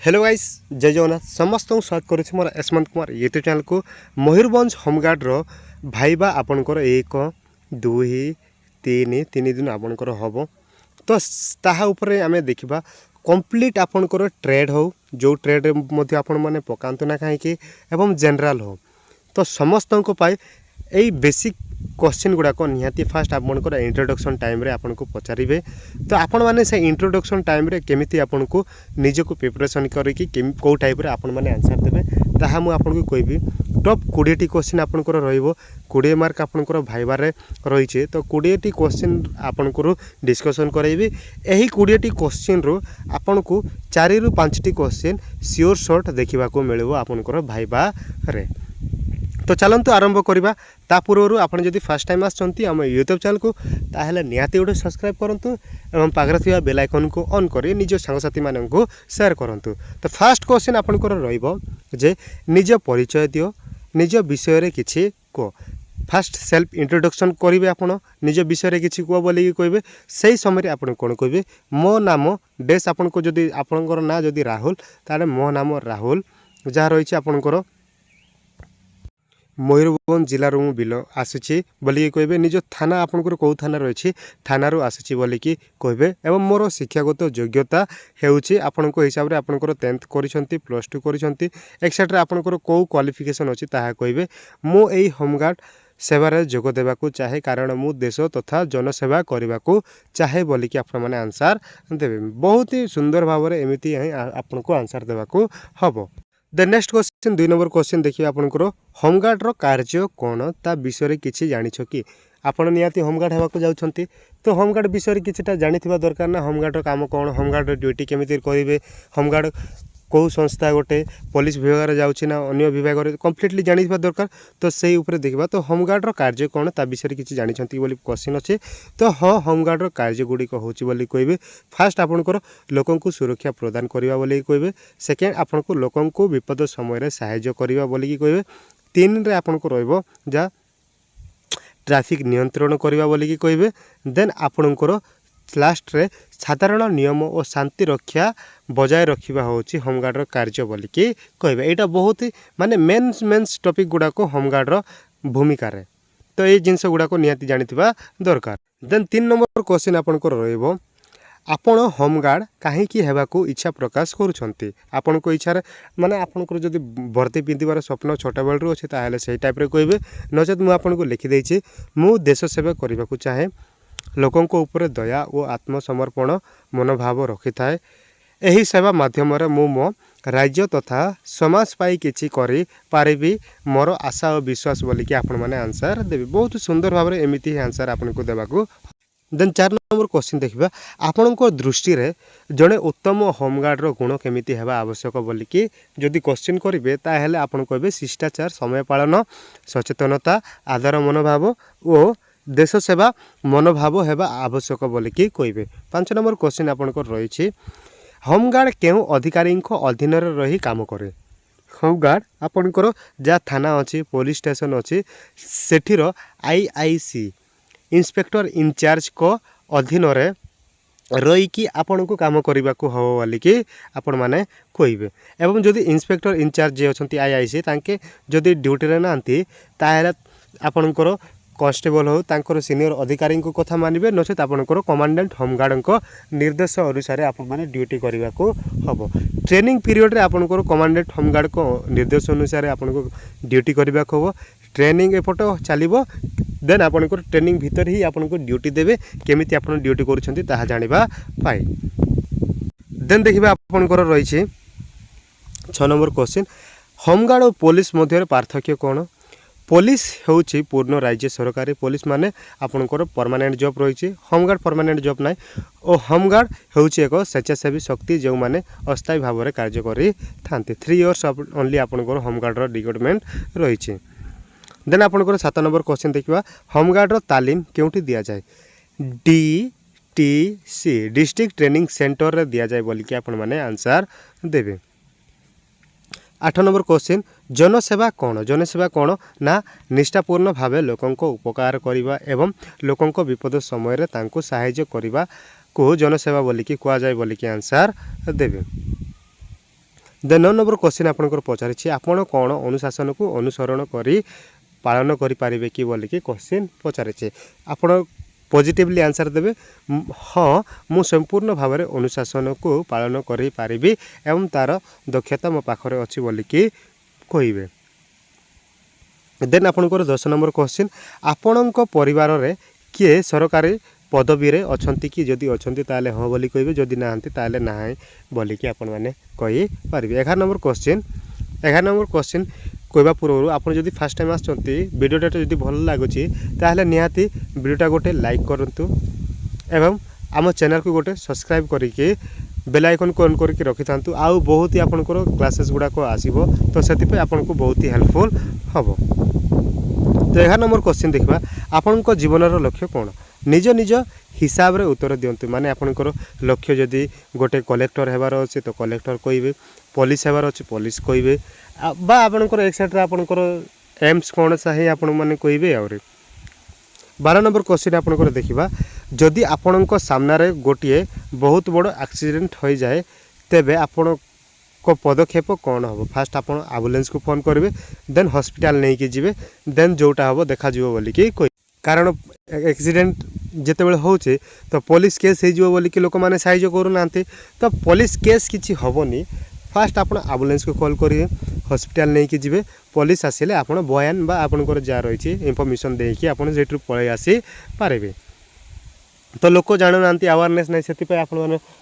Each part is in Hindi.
हेलो गाइस जय जगन्नाथ समस्त को स्वागत करुच्ची मोर यशवंत कुमार यूट्यूब चैनल को मयूरभंज होमगार्ड रो भाईबा आपणकर 1 2 3 3 दिन आपणकर हम तो ताहा उपरे आमे देखिबा कंप्लीट आपणकर ट्रेड हो जो ट्रेड मध्ये आपण माने पकांतु ना कहीं एवं जनरल हो तो समस्त को पाई यही बेसिक क्वेश्चन गुड़ाक निहाती फास्ट आपंकर इंट्रोडक्शन टाइम रे आपन को पचारे तो आपण मैंने से इंट्रोडक्शन टाइम रे केमिति आपन को निजक प्रिपरेशन करिकी कौ टाइप रे आपण मैंने आंसर देबे ताहा मु आपन को कहबी टॉप 20 टी क्वेश्चन आपनकर रहिबो 20 मार्क आपनकर भाइबा रे रहिछे तो 20 टी क्वेश्चन आपनकर डिस्कशन करैबी एही 20 टी क्वेश्चन रो आपन को 4 रु 5 टी क्वेश्चन श्योर शॉर्ट देखिबा को मिलबो आपनकर भाइबा रे तो चलतु आरंभ करवा ता पूर्व आप फर्स्ट टाइम आसछंती आम यूट्यूब चैनल को ताहले निहाती गोटे सब्सक्राइब करंतु एवं पाखरे थिबा बेल आइकन को ऑन करी निज सांगसाथी मानन को शेयर करंतु। तो फर्स्ट क्वेश्चन आपनकर रहइबो जे निज परिचय दियो निज विषय रे किछि को फास्ट सेल्फ इंट्रोडक्शन करेंगे आपण निज विषय किसी कह बोल कहे से समय आप कौन कहे मो नाम डेस आपन को जदि आपनकर ना जदि राहुल ताले मो नाम राहुल जहाँ रही आपनकर मयूरभंज जिलार मु बिल आसुची बोलिकी कहे निज थाना आपनकर कौ थाना रही थाना आसुची बोलिकी कहे एवं मोर शिक्षागत योग्यता हेउची आपनको हिसाब रे आपनकर 10th करिसंती +2 करिसंती एक्सेट्रा आपनकर कौ क्वालिफिकेशन अछि ताहा कहे मु एई होमगार्ड सेवार जोग देवाकू चाहे कारण मु देश तथा जनसेवा करने को चाहे बोलिकी आपण मैंने आंसर देवे बहुत ही सुंदर भाव में एमती आपन को आंसर देवाकू हम। The next question 2 number question देखिए आपनकर होमगार्ड रो कार्य कौन ता विषय किसी जानिछ कि आपण निहाती होमगार्ड होगा जाउछंती तो होमगार्ड विषय किछिटा जानिथिबा दरकार ना होमगार्ड रो काम कौन होमगार्ड रो ड्यूटी केमिति करिवे होमगार्ड कौ संस्था गोटे पुलिस विभाग जाऊँगी ना अन्य विभाग कम्प्लीटली जानी दरकार तो से ऊपर देखा तो होमगार्ड रो कार्य कौन ता विषय किसी जानी बोली क्वेश्चन अच्छे तो हाँ होमगार्ड रो कार्य गुड़िक होची कहे फास्ट आपंकर लोक सुरक्षा प्रदान करवा बोली कहे सेकेंड आपको लोक विपद समय साहाय्य करवा बोलिकी कहे 3 रे आपको रहिबो जा ट्रैफिक नियंत्रण करवा बोलिकी कहे देन आपणकर लास्ट रे साधारण नियम और शांति रक्षा बजाय रखा होची होमगार्ड रो कार्य बोलिकी कहे यहाँ बहुत ही माने मेन्स टॉपिक गुड़ाक होमगार्ड रो भूमिका रे तो ये जिनस गुड़ाक निहाती जानिथिबा दरकार। देन 3 नंबर क्वेश्चन आपनकर रहइबो आपण होमगार्ड कहीं हेबाकू इच्छा प्रकाश करुछंती आपण को इच्छा माने आपनकर जदि वर्दी पिंधिबार स्वप्न छोटा बेलू अच्छे ताहले से टाइप रे कहबे नचेत मु आपन को लिखि देछि मु देश सेवा करने को चाहे लोकों ऊपर दया और आत्मसमर्पण मनोभाव रखि थाए एही सेवा माध्यम रे मु मो राज्य तथा समाज पाई किछि करि पारिबी मोर आशा और विश्वास बोलिकी आपण माने आंसर देबी बहुत सुंदर भाव में एमिति आंसर आपन को देबाकू। देन 4 नंबर क्वेश्चन देखिबा आपण को दृष्टि रे जड़े उत्तम होमगार्ड रो गुण केमिति हेबा आवश्यक बोलिकी जदि क्वेश्चन करिवे ताहेले आपण कहबे शिष्टाचार समय पालन सचेतनता आदर मनोभाव और देश सेवा मनोभाव हेबा आवश्यक बोलिकी कहे। 5 नंबर क्वेश्चन आपनकर रही होमगार्ड केउ अधिकारी अधीन रही काम करे होमगार्ड आपनकर जा थाना अच्छी पुलिस स्टेशन अच्छी सेठीर आईआईसी इंस्पेक्टर इंचार्ज को अधीन रे रहीकि आपण को काम करने को हम बोलिकी आपण मैंने कहे एवं जदि इंस्पेक्टर इंचार्ज जे अच्छी आईआईसी तांके जदि ड्यूटी रे नांती ताहेले आपनकर कॉन्स्टेबल हो तांकर सीनियर अधिकारी को कथा मानिबे नचेत आपनकर कमांडेंट होमगार्ड को निर्देश अनुसार आपण माने ड्यूटी करने को हम। ट्रेनिंग पीरियड रे आपनकर कमांडेंट होमगार्ड को निर्देश अनुसार आपण को ड्यूटी करने को हम। ट्रेनिंग एपट चलिबो देन आपनकर ट्रेनिंग भीतर ही आपन को ड्यूटी देबे केमिति आपण ड्यूटी करूछंती ताहा जानिबा पाई। देन देखिबा आपनकर रही 6 नंबर क्वेश्चन होमगार्ड और पुलिस मध्य पार्थक्य कौन पुलिस होची पूर्ण राज्य सरकारी पुलिस माने आपनकर परमानेंट जॉब रही होमगार्ड परमानेंट जॉब ना और होमगार्ड होची एक स्वेच्छासेवी शक्ति जो माने अस्थायी भाव में कार्य करी थांती 3 इयर्स ओनली आपनकर होमगार्ड रो रिक्रुटमेंट रही। देन आपनकर 7 नंबर क्वेश्चन देखिबा होमगार्ड रो तालीम केउठी दिया जाए DTC डिस्ट्रिक्ट ट्रेनिंग सेंटर रे दिया जाए बोलिकी आपण माने आंसर देबे। 8 नंबर क्वेश्चन जनसेवा कौन ना निष्ठापूर्ण भाव लोकों को उपकार करिबा एवं लोकों को विपद समय रे तांको सहायता करिबा को जनसेवा बोलिकी कुआ जाए बोलिकी आंसर देबे। देन 9 नंबर क्वेश्चन आपनकर पचारिछि आपण कोन अनुशासन को अनुसरण करी पालन करि पारिबे कि बोली कि क्वेश्चन पचारिछि आपण पॉजिटिवली आंसर देबे हाँ मु संपूर्ण भाव में अनुशासन को पालन करि पारिबी एवं तार दक्षता मो पाखरे अछि बोली कि कहिबे। देन आपनकर 10 नंबर क्वेश्चन आपणक परिवार रे किए सरकारी पदवी रे अछंती कि जदि अछंती ताले हाँ बोली कहिबे जदि नाहंती ताले नाही बोली कि आपण माने कहि पारिबे। 11 नंबर क्वेश्चन कहवा पूर्व आपन जदि फर्स्ट टाइम आछंती वीडियोटा जदि भल लागुची ताहले निहाती वीडियोटा गोटे लाइक करंतु एवं आम चैनल को गोटे सब्सक्राइब करके बेल आइकन को ऑन करके रखि थांतु आउ बहुत ही आपनकर क्लासेस गुडा को आसीबो तो सेति पे आपन को बहुत ही हेल्पफुल हबो। तो 11 नंबर क्वेश्चन देखबा आपनक जीवन रो लक्ष्य कोन निज निज हिसाब रे उत्तर दियंतु माने आपनकर लक्ष्य जदि गोटे कलेक्टर हेबार अछि तो कलेक्टर कहिबे पुलिस हेबार अछि पुलिस कहिबे बा आपनकर एक्सेट्रा आपनकर एम्स कोन चाहे आपण माने कहिबे। और 12 नंबर क्वेश्चन आपनकर देखिबा जदि आपनक सामना रे गोटिए बहुत बड़ एक्सीडेंट हो जाए तेबे आपण को पदक्षेप कौन हम फास्ट आप एम्बुलेंस को फोन करेंगे देन हॉस्पिटल नहीं कि जीवे देन जोटा हम देखा बोली कि कारण एक्सीडेंट जिते बड़े होचे तो पुलिस केस हो बोली कि लोक मैंने साइज करूना तो पुलिस केस किसी हेनी फास्ट आप एम्बुलेंस को कॉल करेंगे हॉस्पिटल नहीं कि जीवे पुलिस आसिले आप बयान बा आपनकर जहाँ रही इनफॉरमेशन देकी आप पलि आसी पारे। तो लोक जाणु ना अवेयरनेस नहीं से आप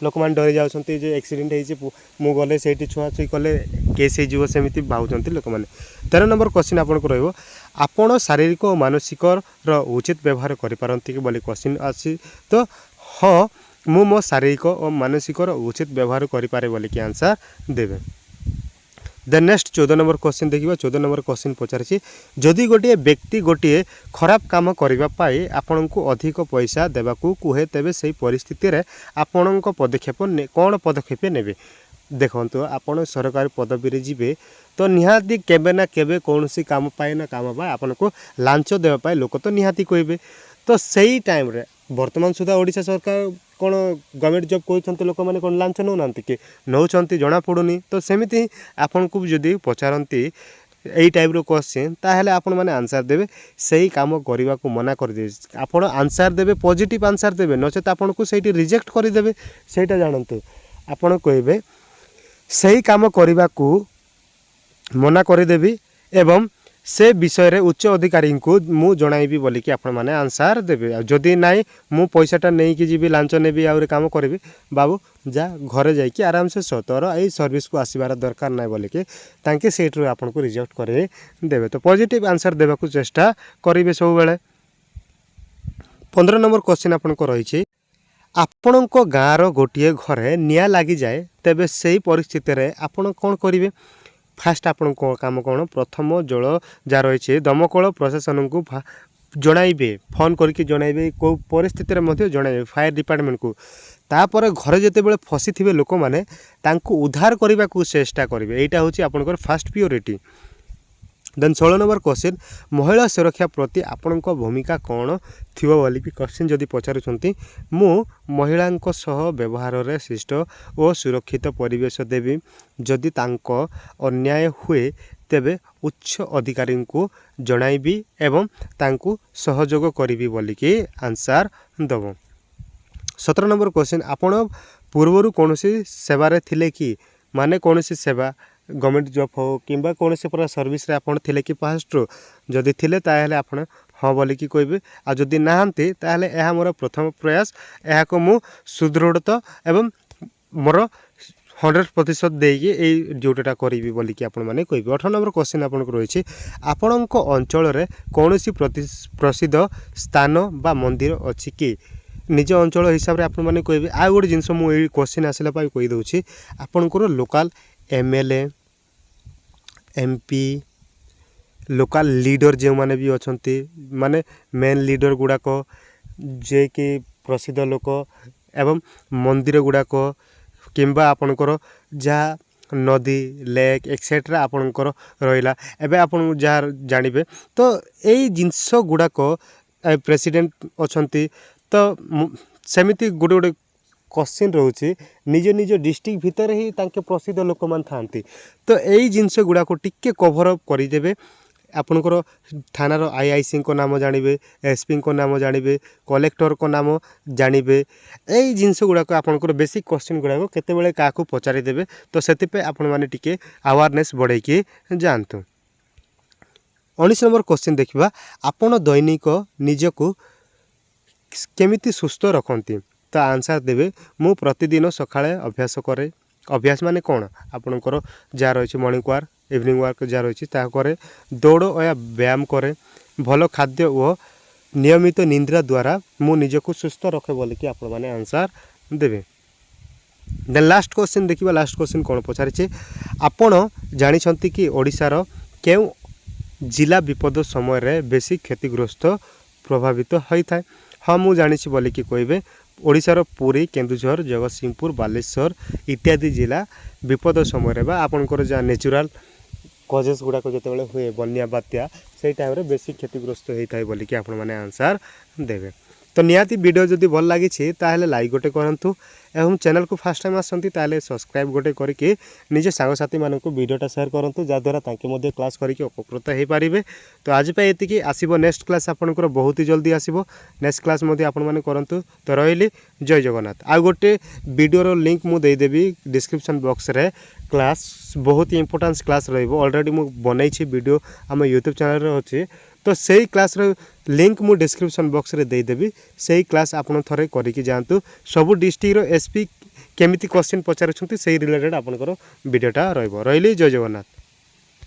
लोक मैंने डरी जाऊँच एक्सीडेंट हो गले से छुआ छुई कले केस होमती भावुं लोक मैंने। 13 नंबर क्वेश्चन आपको रही आपण शारीरिक और मानसिक उचित व्यवहार करें बोली क्वेश्चन अच्छी तो हाँ मु मो शारीरिक और मानसिक उचित व्यवहार करें बोली कि आंसर देवे। देन नेक्स्ट 14 नंबर क्वेश्चन देखिए 14 नंबर क्वेश्चन पचारि जदि गोटे व्यक्ति गोटे खराब काम करने आपण को अधिक पैसा देवाकू कहे तेबे से परिस्थिति रे आपण पदक्षेप कौन पदक्षेप नेबे। देखो आपण सरकारी पदवी रे जीवे तो निहाती केबे ना केबे कौन सी काम पाए ना काम पाए आपन को लांच देवाई लोक तो निहाती कहबे तो सही टाइम रे वर्तमान सुधा ओडिशा सरकार कौन गवर्नमेंट जॉब कहते लोक मैंने कौन लांच नौ ना कि नौ जना पड़ूनी तो सेमती आपन को जदि पचारती यही टाइप रो क्वेश्चन ताहले आपण माने आंसर देबे सही काम करने को मना कर दे आपण आंसर देबे पॉजिटिव आंसर देबे नचेत आपन को सही रिजेक्ट कर देबे सेटा जानतु आपण कहबे सही काम करने को मना करदेवी एवं से विषय रे उच्च अधिकारी को मु जणाइबी बोली कि आपण माने आंसर देबे जदि नाई मु पैसाटा नहीं कि जीवी लांच नेबी आउरे काम करबी बाबू जा घरे जाइए आराम से सतर यही सर्विस को आसबार दरकार ना बोली कि तांके सेठ आपन को रिजेक्ट करे देबे तो पॉजिटिव आंसर देबा को चेष्टा करिवे सब बेले। 15 नंबर क्वेश्चन आपन को रही आपण को गाँव रो गोटिए घरे निया लगी जाए तेबे सही परिस्थिति रे आपण कौन करिवे। फास्ट आपण काम कौन प्रथम जल जहाँ रही दमकल प्रशासन को जणाइबे फोन करके जणाइबे को परिस्थिति रे जणाइबे फायर डिपार्टमेंट को तापर घरे जिते बड़े फसी थे लोक मैंने उद्धार करने को चेष्टा करेंगे यहाँ हूँ आपंकर first priority. Then 16 number question महिला सुरक्षा प्रति आपण भूमिका कौन थी बोली क्वेश्चन जदि पचारुंट मु महिला सह व्यवहार रे शिष्ट और सुरक्षित परिवेश देवी जदि तांको अन्याय हुए तेबे उच्च अधिकारी को जणाइबी एवं तांको सहयोग करिबी बोली कि आंसर दबो। 17 नंबर क्वेश्चन आपण पूर्वर कौन सेवारे थिले कि माने कौन सेवा गवर्नमेंट जॉब हो कि कौन से पूरा सर्विस रे आपण थिले कि फास्ट जदि थिले ताहले आपण हाँ बोली कि कहबे आ जदि नाहंती ताहले एहा मोर प्रथम प्रयास एहा को मु सुदृढ़ता एवं मोर 100% देकी एई ड्यूटीटा करिबी बोली कि आपण माने कहबे। 18 नंबर क्वेश्चन आपण को रही आपणक अंचल रे कौनसी प्रसिद्ध स्थान बा मंदिर अछि कि निज अंचल हिसाब रे आपण माने कहबे। आ गोटे जिनस मु एई क्वेश्चन आसला पाई कहि दउछि आपणकर local MLA MP local leader जो माने भी अछंती माने मेन लीडर गुड़ाक जे कि प्रसिद्ध लोक एवं मंदिर गुड़ाक किंबा आपणकर जहाँ नदी लेक एक्सेट्रा आपणकर रहिला एबे आपण जहाँ जानिबे तो एई जिनस गुड़ाक प्रेसिडेंट अछंती तो सेमिति गोटे गोटे क्वेश्चन रोचे निज निज डिस्ट्रिक्ट भितर ही तांके प्रसिद्ध लोक मान थांती तो यही जिनस गुड़ा को टिके कभर अप करदेवे आपणकर थानार आईआईसी को नाम जानवे एसपी को नाम जानवे कलेक्टर को नाम जानवे यही जिनस गुड़ाक आपणकर बेसिक क्वेश्चन गुड़ाक केतेबेले क्या पचारिदेवे तो से आपण मैंने टिके अवेयरनेस बढ़ाई जातु 19 नंबर क्वेश्चन देखा आपण दैनिक निजको केमिति सुस्थ रखती तो आंसर देवे मु प्रतिदिन सकाळे अभ्यास करे अभ्यास माने कौन आपणकर जहाँ रही मॉर्निंग वाक इवनिंग वाक जहाँ रही करे दौड़ या व्यायाम करे भल खाद्य और नियमित निद्रा द्वारा मु निजको सुस्थ रखे बोलिकी आपण मैंने आंसर देवे देन लास्ट क्वेश्चन देखिए लास्ट क्वेश्चन कौन पचारिछे आपण जानिछंती कि ओडिशार केउ जिला विपद समय रे बेसी क्षतिग्रस्त प्रभावित होता है हाँ मुझे जानी बोलिकी कहे ओडिशार पुरी केन्दुझर जगतसिंहपुर बालेश्वर इत्यादि जिला विपद समय आपणकर जहाँ नेचुराल कजेस गुड़ाक जो हुए बन्या बात्या से टाइम रे बेसी क्षतिग्रस्त होता है बोलिकी आपण मैंने आंसर देवे तो निहाती वीडियो जदि भल लगी ताहले लाइक गोटे करंतु एवं चैनल को फास्ट टाइम आसती ताहले सब्सक्राइब गोटे करके निज सांगसाथी मानक वीडियोटा शेयर करंतु जहाँद्वारा तांके मध्य क्लास करके उपकृत हो पारे तो आज पे एतिकी आसीबो नेक्स्ट क्लास आपनकर बहुत ही जल्दी आसीबो नेक्स्ट क्लास मध्य आपण माने करंतु तो रहिली जय जगन्नाथ आ गोटे वीडियोर लिंक मु दे देबी डिस्क्रिप्शन बॉक्स रे क्लास बहुत ही इंपोर्टेंट क्लास रहिबो ऑलरेडी मु बनैछि वीडियो हम यूट्यूब चैनल रे अछि तो सही क्लास रे लिंक मु डिस्क्रिप्शन बॉक्स रे दे देबी सही क्लास आपण थरे करिकि जानतु सब डिस्ट्रिक्ट रो एसपी केमिति क्वेश्चन पचारुछंती सही रिलेटेड आपनकर वीडियोटा रहइबो रहिली जय जगन्नाथ।